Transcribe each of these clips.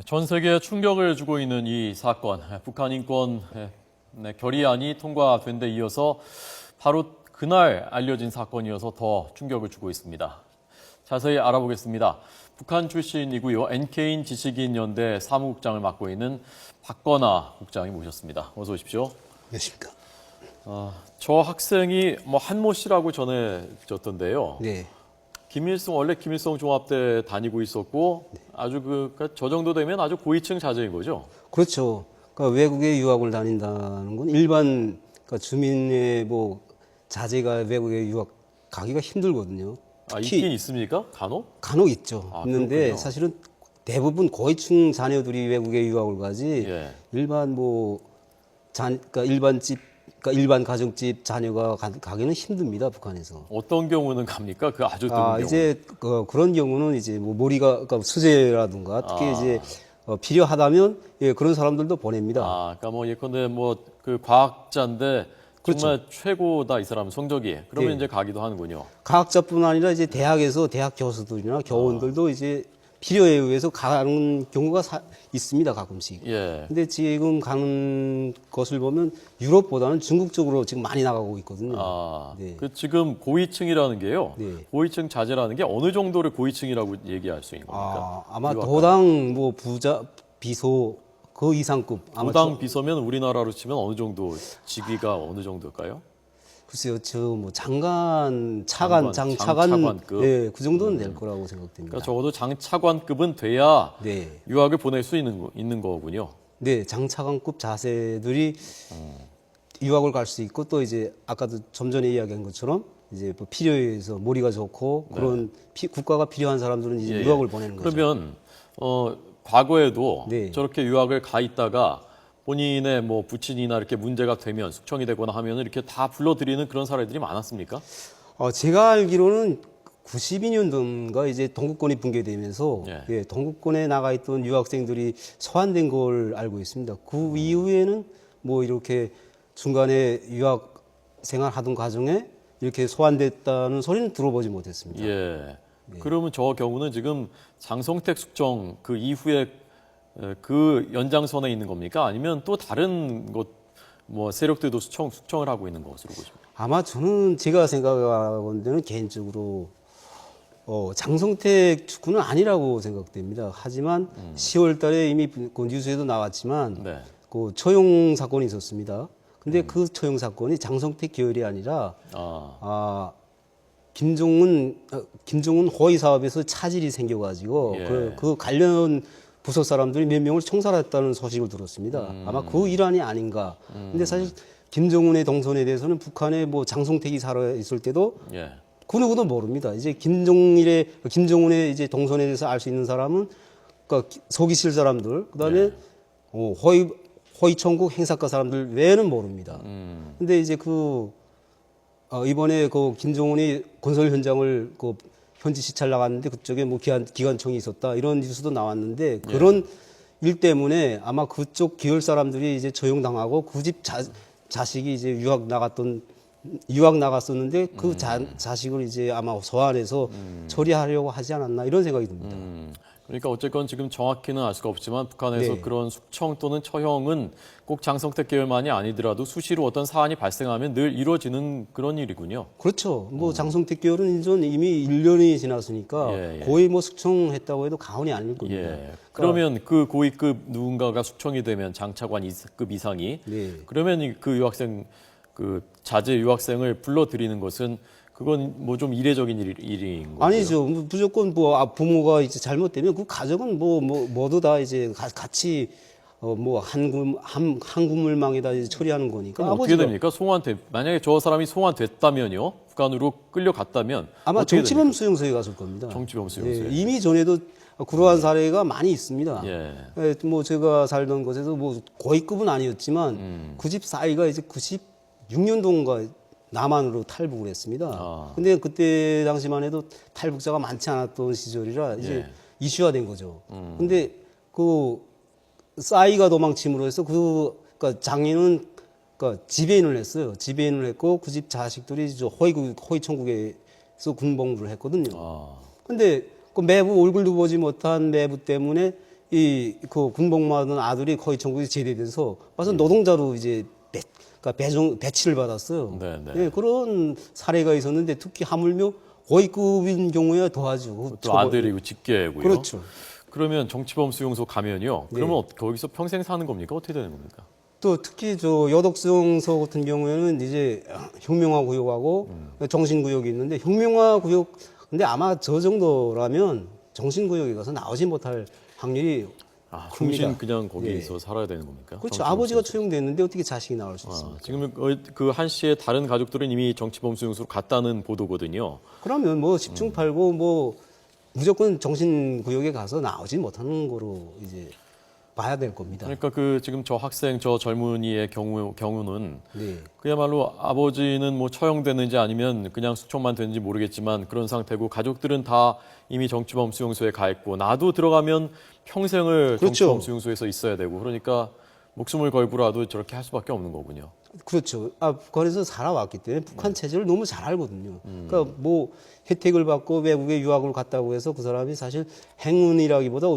전 세계에 충격을 주고 있는 이 사건, 북한 인권 결의안이 통과된 데 이어서 바로 그날 알려진 사건이어서 더 충격을 주고 있습니다. 자세히 알아보겠습니다. 북한 출신이고요. NK인 지식인 연대 사무국장을 맡고 있는 박건아 국장이 모셨습니다. 어서 오십시오. 안녕하십니까. 저 학생이 한모 씨라고 전해졌던데요. 네. 원래 김일성 종합대 다니고 있었고, 네. 아주 저 정도 되면 아주 고위층 자제인 거죠? 그렇죠. 그러니까 외국에 유학을 다닌다는 건 일반 주민의 자제가 외국에 유학 가기가 힘들거든요. 있긴 있습니까? 간혹 있죠. 있는데 그렇군요. 사실은 대부분 고위층 자녀들이 외국에 유학을 가지 예. 일반 일반 가정집 자녀가 가기는 힘듭니다. 북한에서. 어떤 경우는 갑니까? 그 아주 드문 경우. 이제 그런 경우는 이제 머리가 수재라든가 특히 이제 필요하다면 그런 사람들도 보냅니다. 그러니까 예컨대 그 과학자인데 정말 최고다 이 사람 성적이. 그러면 네. 이제 가기도 하는군요. 과학자뿐 아니라 이제 대학에서 대학 교수들이나 교원들도 이제 필요에 의해서 가는 경우가 있습니다, 가끔씩. 예. 근데 지금 가는 것을 보면 유럽보다는 중국 쪽으로 지금 많이 나가고 있거든요. 네. 지금 고위층이라는 게요. 네. 고위층 자제라는 게 어느 정도를 고위층이라고 얘기할 수 있는 겁니까? 아마 유학가. 도당 부자 비서 그 이상급. 도당 비서면 우리나라로 치면 어느 정도 직위가 어느 정도일까요? 글쎄요, 장관, 차관, 장차관급. 네, 그 정도는 될 거라고 생각됩니다. 그러니까 적어도 장차관급은 돼야 네. 유학을 보낼 수 있는 거군요. 네, 장차관급 자세들이 유학을 갈 수 있고 또 이제 아까도 좀 전에 이야기한 것처럼 이제 필요에 의해서 머리가 좋고 그런 국가가 필요한 사람들은 이제 예, 유학을 보내는 거죠. 그러면 과거에도 네. 저렇게 유학을 가 있다가 본인의 부친이나 이렇게 문제가 되면 숙청이 되거나 하면 이렇게 다 불러들이는 그런 사례들이 많았습니까? 제가 알기로는 92년도인가 이제 동구권이 붕괴되면서 예. 동구권에 나가 있던 유학생들이 소환된 걸 알고 있습니다. 그 이후에는 이렇게 중간에 유학 생활하던 과정에 이렇게 소환됐다는 소리는 들어보지 못했습니다. 예. 그러면 저 경우는 지금 장성택 숙청 그 이후에 그 연장선에 있는 겁니까? 아니면 또 다른 곳 세력들도 숙청을 하고 있는 것으로 보십니까? 아마 제가 생각하건대는 개인적으로 장성택 축구는 아니라고 생각됩니다. 하지만 10월 달에 이미 그 뉴스에도 나왔지만 네. 그 처용 사건이 있었습니다. 근데 그 처용 사건이 장성택 계열이 아니라 김정은 허위 사업에서 차질이 생겨가지고 예. 그 관련 부서 사람들이 몇 명을 총살했다는 소식을 들었습니다. 아마 그 일환이 아닌가. 근데 사실 김정은의 동선에 대해서는 북한에 장성택이 살아 있을 때도 예. 그 누구도 모릅니다. 이제 김정은의 이제 동선에 대해서 알 수 있는 사람은 서기실 사람들, 그다음에 허위 청구 행사과 사람들 외에는 모릅니다. 근데 이제 이번에 김정은이 건설 현장을 현지 시찰 나갔는데 그쪽에 기관총이 있었다 이런 뉴스도 나왔는데 그런 일 때문에 아마 그쪽 계열 사람들이 이제 처형당하고 그 집 자식이 이제 유학 나갔었는데 그 자식을 이제 아마 소환해서 처리하려고 하지 않았나 이런 생각이 듭니다. 그러니까 어쨌건 지금 정확히는 알 수가 없지만 북한에서 네. 그런 숙청 또는 처형은 꼭 장성택 계열만이 아니더라도 수시로 어떤 사안이 발생하면 늘 이루어지는 그런 일이군요. 그렇죠. 장성택 계열은 이미 1년이 지났으니까 예. 거의 숙청했다고 해도 과언이 아닐 겁니다. 예. 그러면 그 고위급 누군가가 숙청이 되면 장차관급 이상이 네. 그러면 그 유학생 자제 유학생을 불러들이는 것은 그건 좀 이례적인 일인 거죠. 아니죠. 무조건 부모가 이제 잘못되면 그 가족은 모두 다 이제 같이 한 구물망에다 이제 처리하는 거니까. 그럼 어떻게 됩니까? 만약에 저 사람이 송환됐다면요, 북한으로 끌려갔다면 아마 어떻게 정치범 됩니까? 수용소에 갔을 겁니다. 정치범 수용소에. 이미 전에도 그러한 사례가 많이 있습니다. 예. 제가 살던 곳에서 고위급은 아니었지만 그 집 사이가 이제 96년도인가 남한으로 탈북을 했습니다. 근데 그때 당시만 해도 탈북자가 많지 않았던 시절이라 이제 이슈화된 거죠. 근데 싸이가 도망침으로 해서 그러니까 장인은 지배인을 했어요. 지배인을 했고 그 집 자식들이 허위 천국에서 군복무를 했거든요. 근데 매부 얼굴도 보지 못한 매부 때문에 그 군복무하던 아들이 거의 전국에 제대돼서 와서 노동자로 이제 그러니까 배치를 받았어요. 네, 네. 예, 그런 사례가 있었는데 특히 하물며 고위급인 경우에 더하죠. 또 아들이고 직계고요. 그렇죠. 그러면 정치범 수용소 가면요. 네. 그러면 거기서 평생 사는 겁니까? 어떻게 되는 겁니까? 또 특히 저 여독수용소 같은 경우에는 이제 혁명화 구역하고 정신구역이 있는데 혁명화 구역 근데 아마 저 정도라면 정신구역에 가서 나오지 못할 확률이 정신 큽니다. 그냥 거기서 살아야 되는 겁니까? 그렇죠. 정치범 아버지가 수용소. 처형됐는데 어떻게 자식이 나올 수 있습니까? 지금 그 한 씨의 다른 가족들은 이미 정치범 수용소로 갔다는 보도거든요. 그러면 뭐 10중 8구 뭐 무조건 정신구역에 가서 나오지 못하는 거로 이제 봐야 될 겁니다. 그러니까 그 지금 저 학생 저 젊은이의 경우는 네. 그야말로 아버지는 뭐 처형됐는지 아니면 그냥 숙청만 됐는지 모르겠지만 그런 상태고 가족들은 다 이미 정치범 수용소에 가 있고 나도 들어가면 평생을 그렇죠. 정치범 수용소에서 있어야 되고 그러니까 목숨을 걸고라도 저렇게 할 수밖에 없는 거군요. 그렇죠. 북한에서 살아왔기 때문에 북한 체제를 너무 잘 알거든요. 그러니까 뭐 혜택을 받고 외국에 유학을 갔다고 해서 그 사람이 사실 행운이라기보다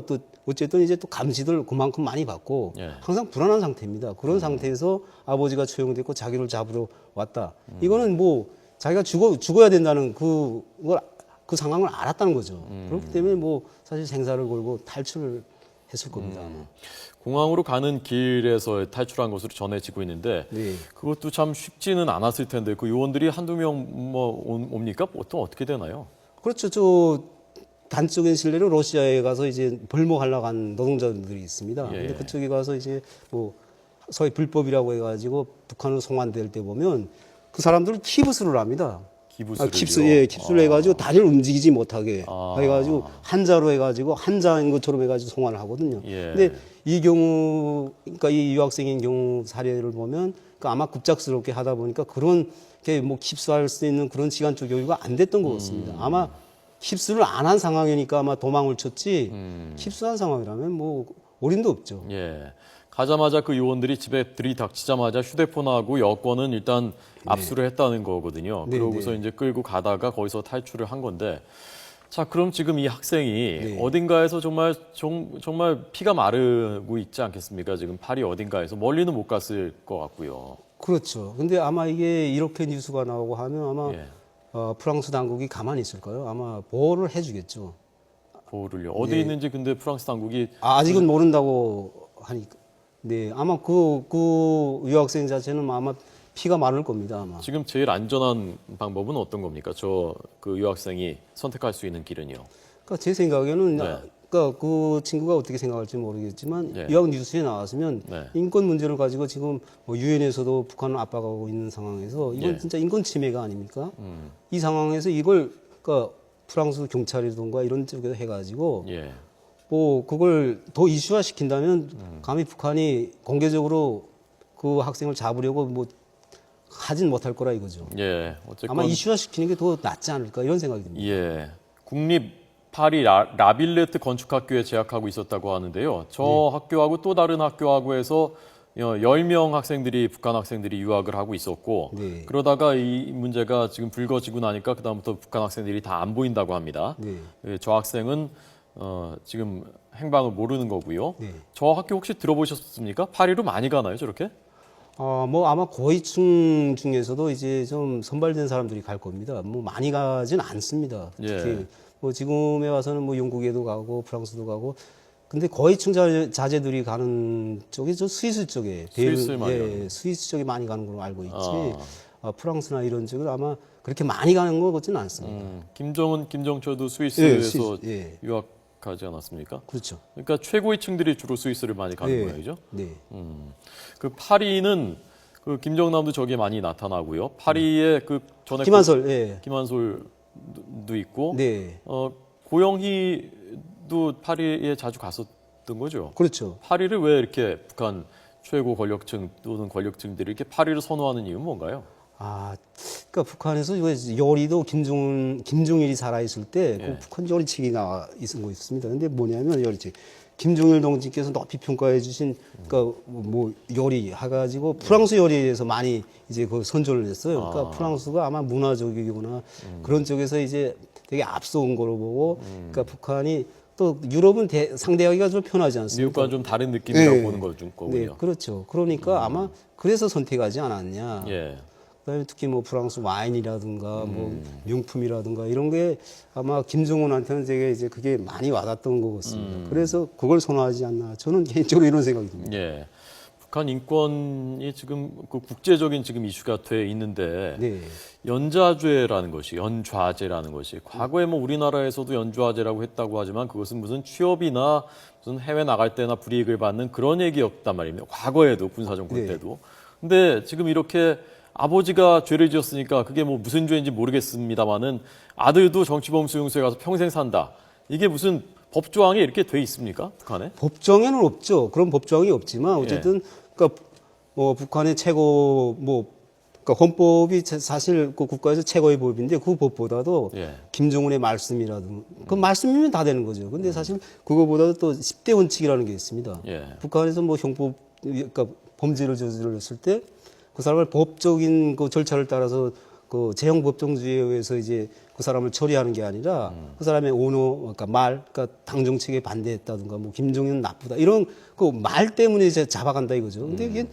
어쨌든 이제 또 감시들 그만큼 많이 받고 예. 항상 불안한 상태입니다. 그런 상태에서 아버지가 처형됐고 자기를 잡으러 왔다. 이거는 뭐 자기가 죽어야 된다는 그 상황을 알았다는 거죠. 그렇기 때문에 뭐 사실 생사를 걸고 탈출을 했을 겁니다. 아마. 공항으로 가는 길에서 탈출한 것으로 전해지고 있는데 네. 그것도 참 쉽지는 않았을 텐데 그 요원들이 한두 명 뭐 옵니까? 보통 어떻게 되나요? 그렇죠. 저 단적인 실례로 러시아에 가서 이제 벌목하려고 한 노동자들이 있습니다. 예. 근데 그쪽에 가서 이제 뭐 소위 불법이라고 해가지고 북한으로 송환될 때 보면 그 사람들을 키부스를 합니다. 기부스를요? 킵스를 해가지고 다리를 움직이지 못하게 아. 해가지고 한자로 해가지고 한자인 것처럼 해가지고 송환을 하거든요. 예. 근데 이 경우, 그러니까 이 유학생인 경우 사례를 보면 그러니까 아마 급작스럽게 하다 보니까 그런 게 뭐 킵스할 수 있는 그런 시간적 여유가 안 됐던 것 같습니다. 아마 킵스를 안 한 상황이니까 아마 도망을 쳤지 킵스한 상황이라면 뭐 어림도 없죠. 예. 가자마자 그 요원들이 집에 들이닥치자마자 휴대폰하고 여권은 일단 압수를 했다는 거거든요. 네, 그러고서 네. 이제 끌고 가다가 거기서 탈출을 한 건데, 자 그럼 지금 이 학생이 네. 어딘가에서 정말 피가 마르고 있지 않겠습니까? 지금 파리 어딘가에서 멀리는 못 갔을 것 같고요. 그렇죠. 근데 아마 이게 이렇게 뉴스가 나오고 하면 아마 예. 프랑스 당국이 가만히 있을까요? 아마 보호를 해주겠죠. 보호를요. 어디 있는지 근데 프랑스 당국이 아직은 모른다고 하니까. 네, 아마 그 유학생 자체는 아마 피가 마를 겁니다, 아마. 지금 제일 안전한 방법은 어떤 겁니까? 그 유학생이 선택할 수 있는 길은요. 그러니까 제 생각에는, 네. 그러니까 그 친구가 어떻게 생각할지 모르겠지만, 네. 유학 뉴스에 나왔으면 네. 인권 문제를 가지고 지금 뭐 유엔에서도 북한을 압박하고 있는 상황에서 이건 네. 진짜 인권 침해가 아닙니까? 이 상황에서 이걸, 그러니까 프랑스 경찰이든가 이런 쪽에서 해가지고 예. 뭐 그걸 더 이슈화 시킨다면 감히 북한이 공개적으로 그 학생을 잡으려고 뭐 하진 못할 거라 이거죠. 예. 어쨌건 아마 이슈화 시키는 게 더 낫지 않을까 이런 생각이 듭니다. 예. 국립 파리 라빌레트 건축학교에 재학하고 있었다고 하는데요. 저 학교하고 또 다른 학교하고 해서 10명 학생들이 북한 학생들이 유학을 하고 있었고 네. 그러다가 이 문제가 지금 불거지고 나니까 그다음부터 북한 학생들이 다 안 보인다고 합니다. 네. 예, 저 학생은 지금 행방을 모르는 거고요. 네. 저 학교 혹시 들어보셨습니까? 파리로 많이 가나요, 저렇게? 뭐 아마 고위층 중에서도 이제 좀 선발된 사람들이 갈 겁니다. 뭐 많이 가진 않습니다. 예. 특히 뭐 지금에 와서는 뭐 영국에도 가고 프랑스도 가고 근데 고위층 자제들이 가는 쪽이 저 스위스 쪽에 스위스를 많이 가는 스위스 쪽에 많이 가는 걸로 알고 있지. 아. 프랑스나 이런 쪽은 아마 그렇게 많이 가는 것 같지는 않습니다. 김정초도 스위스에서 예. 유학하지 않았습니까? 그렇죠. 그러니까 최고위층들이 주로 스위스를 많이 가는 네. 모양이죠. 네. 그 파리는 그 김정남도 저기에 많이 나타나고요. 파리에 그 전에 김한솔, 예. 김한솔도 있고, 네. 고영희도 파리에 자주 갔었던 거죠. 그렇죠. 파리를 왜 이렇게 북한 최고 권력층 또는 권력층들이 이렇게 파리를 선호하는 이유는 뭔가요? 그러니까 북한에서 요리도 김종일이 살아있을 때 예. 그 북한 요리책이 나와 있은 거 있습니다. 근데 뭐냐면 요리책. 김종일 동지께서 높이 평가해 주신 그러니까 뭐 요리 해가지고 프랑스 요리에 대해서 많이 이제 그 선조를 했어요. 그러니까 프랑스가 아마 문화적이거나 그런 쪽에서 이제 되게 앞서온 거로 보고 그러니까 북한이 또 유럽은 상대하기가 좀 편하지 않습니까? 미국과는 좀 다른 느낌이라고 네. 보는 거군요. 네, 그렇죠. 그러니까 아마 그래서 선택하지 않았냐. 예. 그다음에 특히 뭐 프랑스 와인이라든가 뭐 명품이라든가 이런 게 아마 김정은한테는 되게 이제 그게 많이 와닿던 것 같습니다. 그래서 그걸 선호하지 않나. 저는 개인적으로 이런 생각이 듭니다. 예. 북한 인권이 지금 그 국제적인 지금 이슈가 돼 있는데 네. 연좌제라는 것이 연좌제라는 것이 과거에 뭐 우리나라에서도 연좌제라고 했다고 하지만 그것은 무슨 취업이나 무슨 해외 나갈 때나 불이익을 받는 그런 얘기였단 말입니다. 과거에도 군사정권 네. 때도. 근데 지금 이렇게 아버지가 죄를 지었으니까 그게 뭐 무슨 죄인지 모르겠습니다만은 아들도 정치범 수용소에 가서 평생 산다. 이게 무슨 법조항에 이렇게 돼 있습니까? 북한에? 법정에는 없죠. 그런 법정이 없지만 어쨌든 그러니까 뭐 북한의 최고 뭐 그러니까 헌법이 사실 그 국가에서 최고의 법인데 그 법보다도 예. 김정은의 말씀이라든 그 말씀이면 다 되는 거죠. 근데 사실 그거보다도 또 10대 원칙이라는 게 있습니다. 예. 북한에서 뭐 형법 그러니까 범죄를 저질렀을 때 그 사람을 법적인 그 절차를 따라서 그 재형 법정주의에 의해서 이제 그 사람을 처리하는 게 아니라 그 사람의 언어, 그러니까 말, 그러니까 당 정책에 반대했다든가 뭐 김정은 나쁘다 이런 그 말 때문에 이제 잡아간다 이거죠. 근데 이게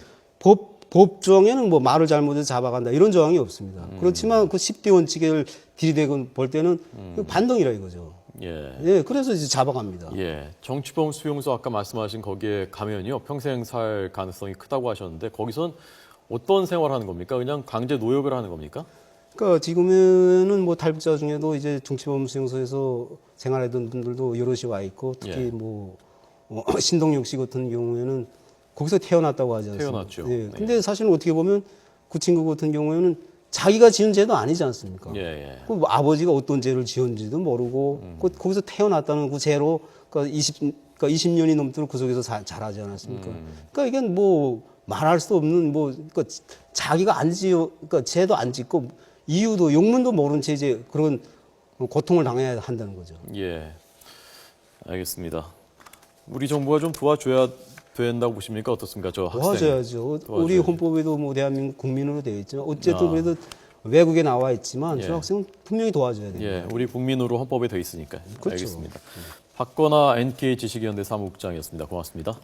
법정에는 뭐 말을 잘못해서 잡아간다 이런 조항이 없습니다. 그렇지만 그 10대 원칙을 들이대고 볼 때는 반동이라 이거죠. 예. 예, 그래서 이제 잡아갑니다. 예. 정치범 수용소 아까 말씀하신 거기에 가면요. 평생 살 가능성이 크다고 하셨는데 거기선 어떤 생활하는 겁니까? 그냥 강제 노역을 하는 겁니까? 그러니까 지금은 뭐 탈북자 중에도 이제 정치범 수용소에서 생활하던 분들도 여럿이 와 있고 특히 예. 뭐 신동엽 씨 같은 경우에는 거기서 태어났다고 하지 않습니까? 태어났죠. 예. 네. 근데 사실 어떻게 보면 그 친구 같은 경우에는 자기가 지은 죄도 아니지 않습니까? 예, 예. 그 아버지가 어떤 죄를 지었는지도 모르고 거기서 태어났다는 그 죄로 그러니까 20년이 넘도록 그 속에서 자라지 않았습니까? 그러니까 이게 뭐 말할 수 없는 뭐 그러니까 자기가 안 지어 그러니까 죄도 안 짓고 이유도 용문도 모른 채 이제 그런 고통을 당해야 한다는 거죠. 예. 알겠습니다. 우리 정부가 좀 도와줘야 된다고 보십니까? 어떻습니까? 저 학생. 도와줘야죠. 우리 헌법에도 뭐 대한민국 국민으로 되어 있지만 어쨌든 아. 그래도 외국에 나와 있지만 예. 저 학생은 분명히 도와줘야 됩니다. 예, 우리 국민으로 헌법에 돼 있으니까. 그렇죠. 알겠습니다. 박건아 NK 지식위원회 사무국장이었습니다. 고맙습니다.